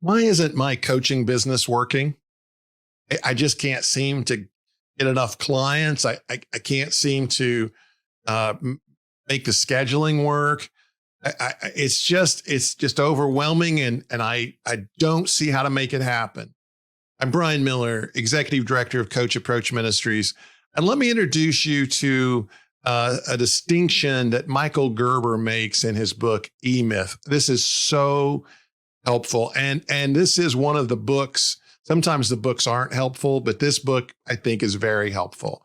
Why isn't my coaching business working? I just can't seem to get enough clients. I can't seem to make the scheduling work. It's just overwhelming, and I don't see how to make it happen. I'm Brian Miller, Executive Director of Coach Approach Ministries, and let me introduce you to a distinction that Michael Gerber makes in his book E-Myth. This is so helpful, and this is one of the books. Sometimes the books aren't helpful, but this book I think is very helpful.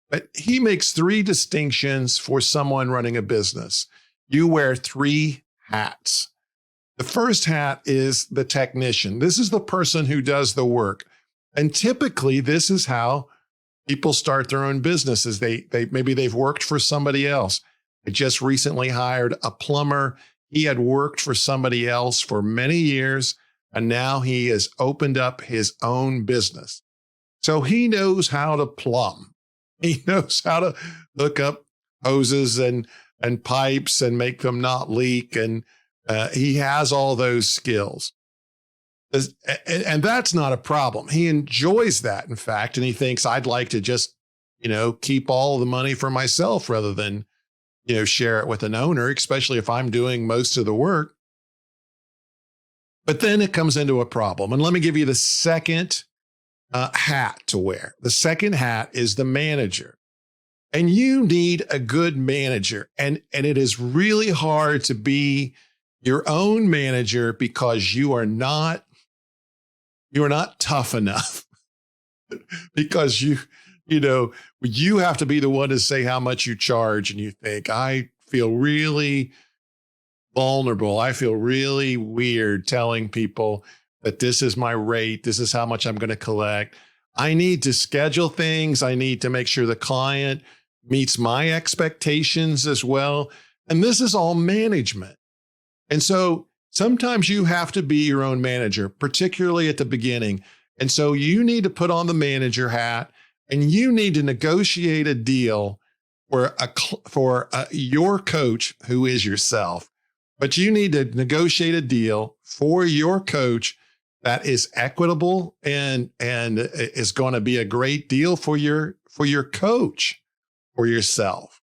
But he makes three distinctions for someone running a business. You wear three hats. The first hat is the technician. This is the person who does the work. And typically this is how people start their own businesses. Maybe they've worked for somebody else. I just recently hired a plumber. He had worked for somebody else for many years, and now he has opened up his own business. So he knows how to plumb. He knows how to hook up hoses and pipes and make them not leak. And he has all those skills. And that's not a problem. He enjoys that, in fact, and he thinks, I'd like to just, keep all the money for myself rather than, share it with an owner, especially if I'm doing most of the work. But then it comes into a problem. And let me give you the second hat to wear. The second hat is the manager. And you need a good manager. And it is really hard to be your own manager because you are not tough enough. Because you have to be the one to say how much you charge, and you think, I feel really vulnerable. I feel really weird telling people that this is my rate. This is how much I'm going to collect. I need to schedule things. I need to make sure the client meets my expectations as well. And this is all management. And so sometimes you have to be your own manager, particularly at the beginning. And so you need to put on the manager hat, and you need to negotiate a deal for your coach, who is yourself. But you need to negotiate a deal for your coach that is equitable and is going to be a great deal for your coach, for yourself.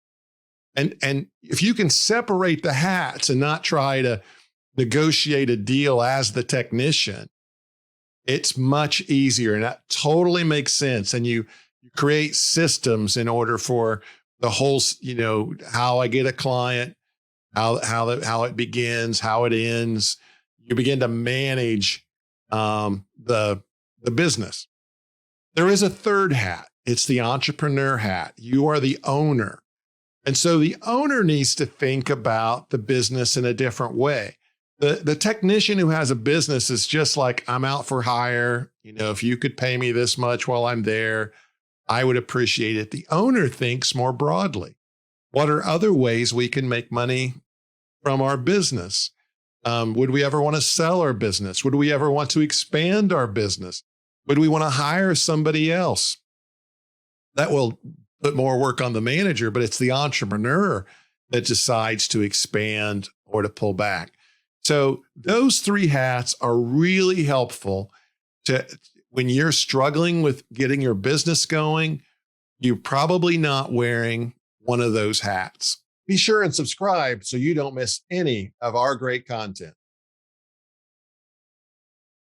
And if you can separate the hats and not try to negotiate a deal as the technician, it's much easier. And that totally makes sense. And you create systems in order for the whole, how I get a client, how it begins, how it ends. You begin to manage the business. There is a third hat. It's the entrepreneur hat. You are the owner. And so the owner needs to think about the business in a different way. The technician who has a business is just like, I'm out for hire. If you could pay me this much while I'm there, I would appreciate it. The owner thinks more broadly. What are other ways we can make money from our business? Would we ever want to sell our business? Would we ever want to expand our business? Would we want to hire somebody else? That will put more work on the manager, but it's the entrepreneur that decides to expand or to pull back. So those three hats are really helpful to when you're struggling with getting your business going. You're probably not wearing one of those hats. Be sure and subscribe so you don't miss any of our great content.